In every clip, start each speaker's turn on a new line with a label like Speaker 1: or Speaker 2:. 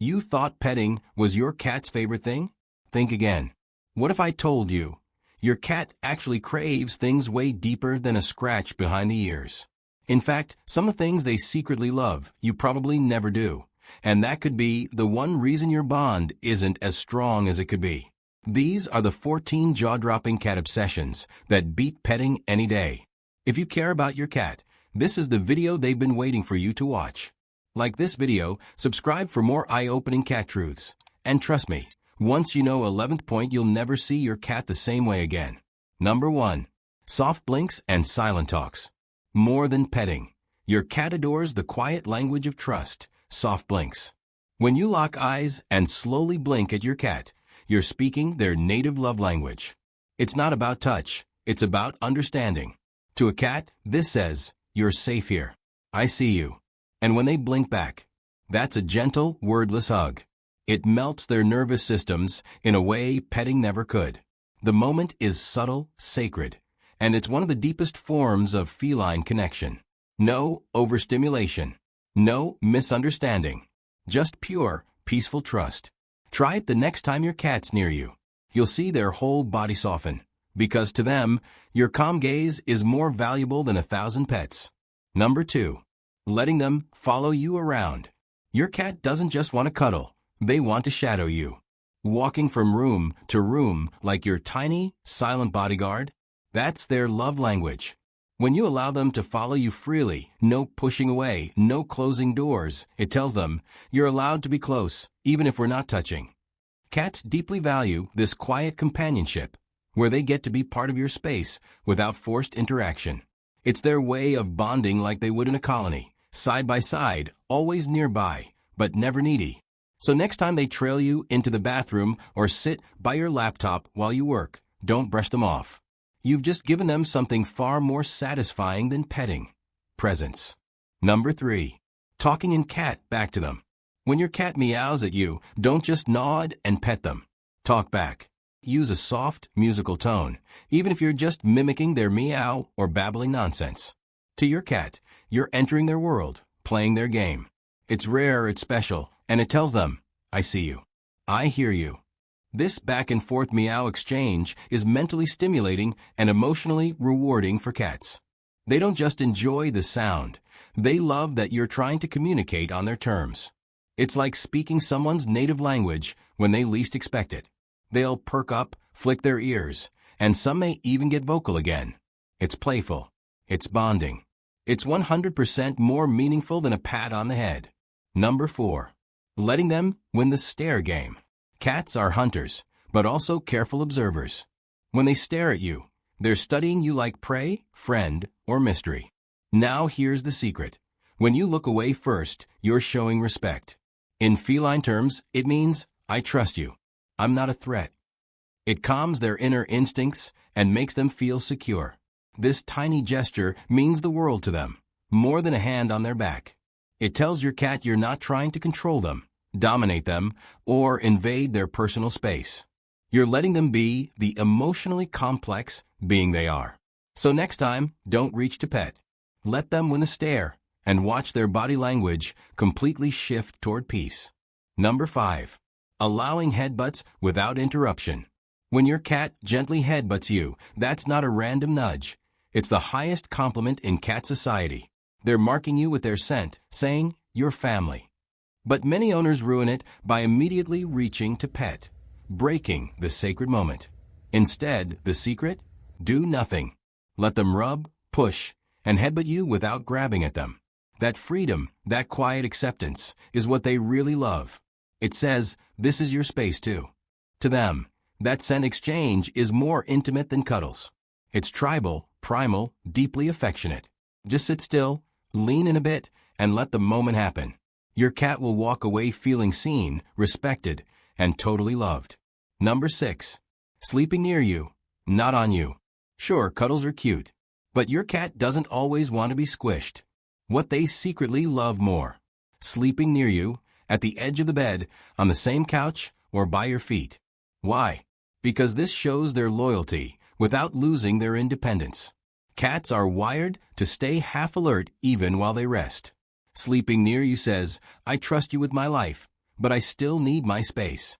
Speaker 1: You thought petting was your cat's favorite thing? Think again. What if I told you your cat actually craves things way deeper than a scratch behind the ears? In fact, some of the things they secretly love, you probably never do. And that could be the one reason your bond isn't as strong as it could be. These are the 14 jaw-dropping cat obsessions that beat petting any day. If you care about your cat, this is the video they've been waiting for you to watch. Like this video, subscribe for more eye-opening cat truths. And trust me, once you know 11th point, you'll never see your cat the same way again. Number 1. Soft blinks and silent talks. More than petting. Your cat adores the quiet language of trust, soft blinks. When you lock eyes and slowly blink at your cat, you're speaking their native love language. It's not about touch, it's about understanding. To a cat, this says, "You're safe here. I see you." And when they blink back, that's a gentle, wordless hug. It melts their nervous systems in a way petting never could. The moment is subtle, sacred, and it's one of the deepest forms of feline connection. No overstimulation. No misunderstanding. Just pure, peaceful trust. Try it the next time your cat's near you. You'll see their whole body soften, because to them, your calm gaze is more valuable than 1,000 pets. Number 2. Letting them follow you around. Your cat doesn't just want to cuddle, they want to shadow you. Walking from room to room like your tiny, silent bodyguard, that's their love language. When you allow them to follow you freely, no pushing away, no closing doors, it tells them, you're allowed to be close, even if we're not touching. Cats deeply value this quiet companionship, where they get to be part of your space without forced interaction. It's their way of bonding like they would in a colony. Side by side, always nearby, but never needy. So next time they trail you into the bathroom or sit by your laptop while you work, don't brush them off. You've just given them something far more satisfying than petting. Presence. Number 3. Talking in cat back to them. When your cat meows at you, don't just nod and pet them. Talk back. Use a soft, musical tone, even if you're just mimicking their meow or babbling nonsense. To your cat, you're entering their world, playing their game. It's rare, it's special, and it tells them, I see you. I hear you. This back-and-forth meow exchange is mentally stimulating and emotionally rewarding for cats. They don't just enjoy the sound, they love that you're trying to communicate on their terms. It's like speaking someone's native language when they least expect it. They'll perk up, flick their ears, and some may even get vocal again. It's playful. It's bonding. It's 100% more meaningful than a pat on the head. Number 4. Letting them win the stare game. Cats are hunters, but also careful observers. When they stare at you, they're studying you like prey, friend, or mystery. Now here's the secret. When you look away first, you're showing respect. In feline terms, it means, I trust you. I'm not a threat. It calms their inner instincts and makes them feel secure. This tiny gesture means the world to them, more than a hand on their back. It tells your cat you're not trying to control them, dominate them, or invade their personal space. You're letting them be the emotionally complex being they are. So next time, don't reach to pet. Let them win a stare and watch their body language completely shift toward peace. Number 5. Allowing headbutts without interruption. When your cat gently headbutts you, that's not a random nudge. It's the highest compliment in cat society. They're marking you with their scent, saying, you're family. But many owners ruin it by immediately reaching to pet, breaking the sacred moment. Instead, the secret? Do nothing. Let them rub, push, and headbutt you without grabbing at them. That freedom, that quiet acceptance, is what they really love. It says, this is your space too. To them, that scent exchange is more intimate than cuddles. It's tribal, primal, deeply affectionate. Just sit still, lean in a bit, and let the moment happen. Your cat will walk away feeling seen, respected, and totally loved. Number 6. Sleeping near you, not on you. Sure, cuddles are cute, but your cat doesn't always want to be squished. What they secretly love more. Sleeping near you, at the edge of the bed, on the same couch, or by your feet. Why? Because this shows their loyalty without losing their independence. Cats are wired to stay half alert even while they rest. Sleeping near you says, I trust you with my life, but I still need my space.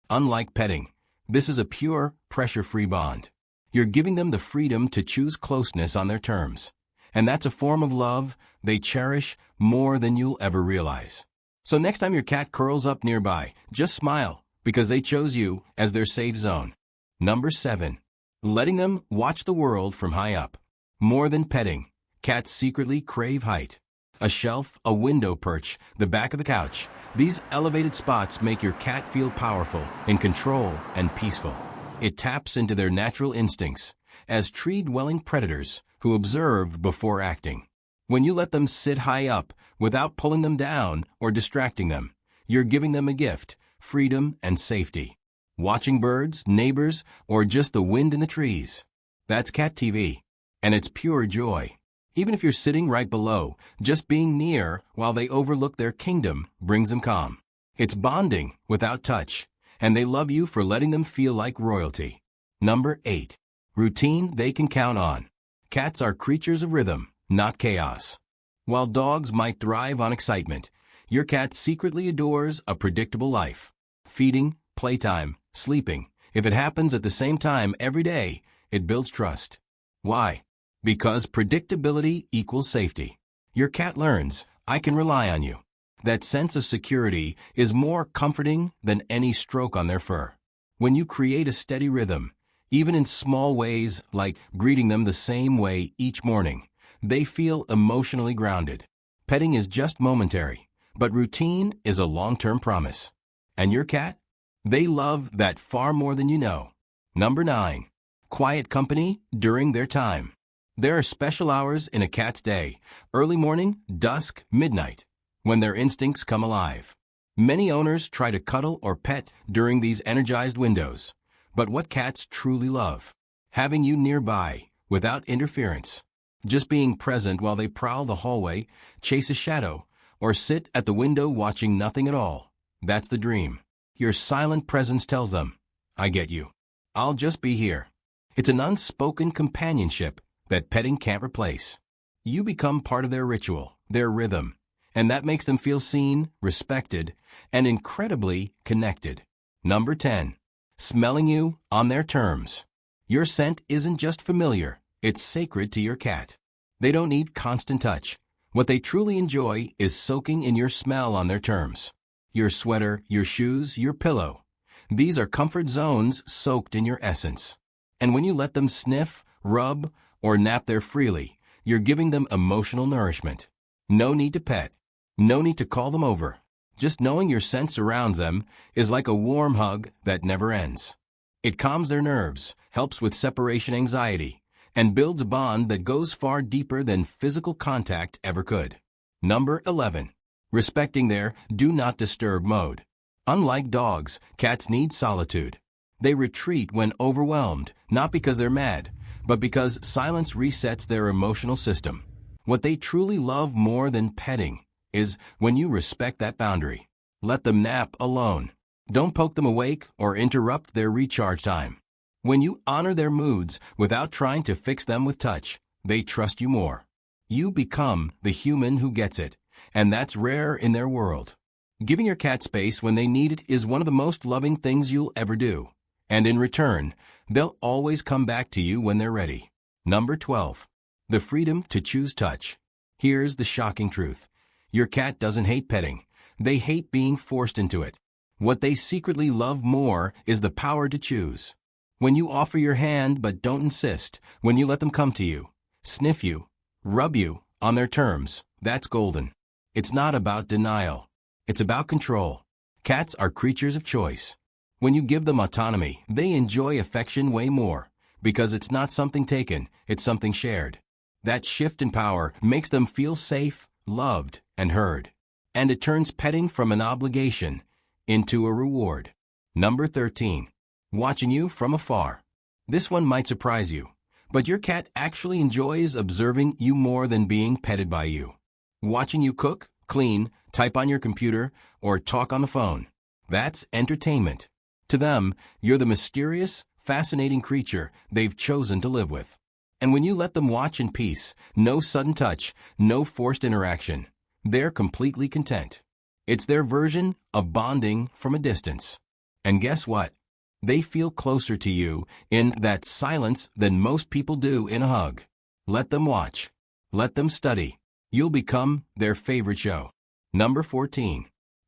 Speaker 1: Unlike petting, this is a pure, pressure-free bond. You're giving them the freedom to choose closeness on their terms. And that's a form of love they cherish more than you'll ever realize. So next time your cat curls up nearby, just smile, because they chose you as their safe zone. Number 7. Letting them watch the world from high up. More than petting, cats secretly crave height. A shelf, a window perch, the back of the couch. These elevated spots make your cat feel powerful, in control, and peaceful. It taps into their natural instincts as tree-dwelling predators who observe before acting. When you let them sit high up without pulling them down or distracting them, you're giving them a gift, freedom and safety. Watching birds, neighbors, or just the wind in the trees. That's cat TV, and it's pure joy. Even if you're sitting right below, just being near while they overlook their kingdom brings them calm. It's bonding without touch, and they love you for letting them feel like royalty. Number 8. Routine they can count on. Cats are creatures of rhythm, not chaos. While dogs might thrive on excitement, your cat secretly adores a predictable life. Feeding, playtime, sleeping. If it happens at the same time every day, it builds trust. Why? Because predictability equals safety. Your cat learns, I can rely on you. That sense of security is more comforting than any stroke on their fur. When you create a steady rhythm, even in small ways like greeting them the same way each morning, they feel emotionally grounded. Petting is just momentary, but routine is a long-term promise. And your cat? They love that far more than you know. Number 9. Quiet company during their time. There are special hours in a cat's day, early morning, dusk, midnight, when their instincts come alive. Many owners try to cuddle or pet during these energized windows. But what cats truly love? Having you nearby, without interference. Just being present while they prowl the hallway, chase a shadow, or sit at the window watching nothing at all. That's the dream. Your silent presence tells them, I get you. I'll just be here. It's an unspoken companionship that petting can't replace. You become part of their ritual, their rhythm, and that makes them feel seen, respected, and incredibly connected. Number 10. Smelling you on their terms. Your scent isn't just familiar, it's sacred to your cat. They don't need constant touch. What they truly enjoy is soaking in your smell on their terms. Your sweater, your shoes, your pillow. These are comfort zones soaked in your essence. And when you let them sniff, rub, or nap there freely, you're giving them emotional nourishment. No need to pet. No need to call them over. Just knowing your scent surrounds them is like a warm hug that never ends. It calms their nerves, helps with separation anxiety, and builds a bond that goes far deeper than physical contact ever could. Number 11. Respecting their do not disturb mode. Unlike dogs, cats need solitude. They retreat when overwhelmed, not because they're mad, but because silence resets their emotional system. What they truly love more than petting is when you respect that boundary. Let them nap alone. Don't poke them awake or interrupt their recharge time. When you honor their moods without trying to fix them with touch, they trust you more. You become the human who gets it, and that's rare in their world. Giving your cat space when they need it is one of the most loving things you'll ever do. And in return, they'll always come back to you when they're ready. Number 12. The freedom to choose touch. Here's the shocking truth. Your cat doesn't hate petting. They hate being forced into it. What they secretly love more is the power to choose. When you offer your hand but don't insist, when you let them come to you, sniff you, rub you, on their terms, that's golden. It's not about denial. It's about control. Cats are creatures of choice. When you give them autonomy, they enjoy affection way more, because it's not something taken, it's something shared. That shift in power makes them feel safe, loved, and heard. And it turns petting from an obligation into a reward. Number 13. Watching you from afar. This one might surprise you, but your cat actually enjoys observing you more than being petted by you. Watching you cook, clean, type on your computer, or talk on the phone. That's entertainment. To them, you're the mysterious, fascinating creature they've chosen to live with. And when you let them watch in peace, no sudden touch, no forced interaction, they're completely content. It's their version of bonding from a distance. And guess what? They feel closer to you in that silence than most people do in a hug. Let them watch. Let them study. You'll become their favorite show. Number 14.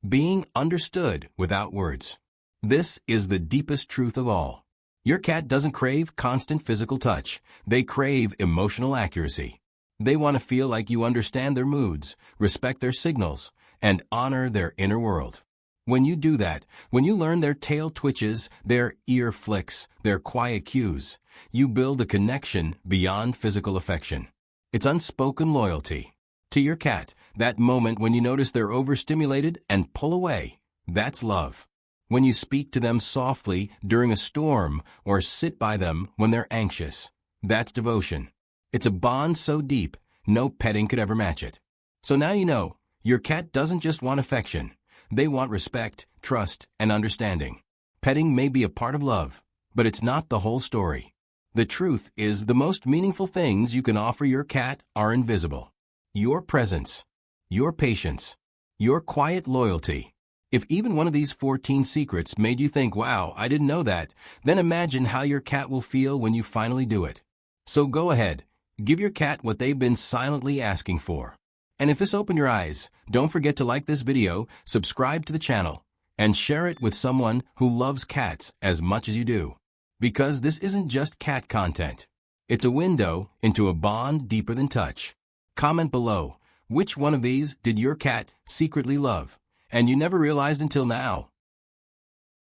Speaker 1: Being understood without words. This is the deepest truth of all. Your cat doesn't crave constant physical touch. They crave emotional accuracy. They want to feel like you understand their moods, respect their signals, and honor their inner world. When you do that, when you learn their tail twitches, their ear flicks, their quiet cues, you build a connection beyond physical affection. It's unspoken loyalty. To your cat, that moment when you notice they're overstimulated and pull away, that's love. When you speak to them softly during a storm or sit by them when they're anxious, that's devotion. It's a bond so deep, no petting could ever match it. So now you know, your cat doesn't just want affection. They want respect, trust, and understanding. Petting may be a part of love, but it's not the whole story. The truth is the most meaningful things you can offer your cat are invisible. Your presence, your patience, your quiet loyalty. If even one of these 14 secrets made you think, wow, I didn't know that, then imagine how your cat will feel when you finally do it. So go ahead, give your cat what they've been silently asking for. And if this opened your eyes, don't forget to like this video, subscribe to the channel, and share it with someone who loves cats as much as you do. Because this isn't just cat content. It's a window into a bond deeper than touch. Comment below, which one of these did your cat secretly love, and you never realized until now?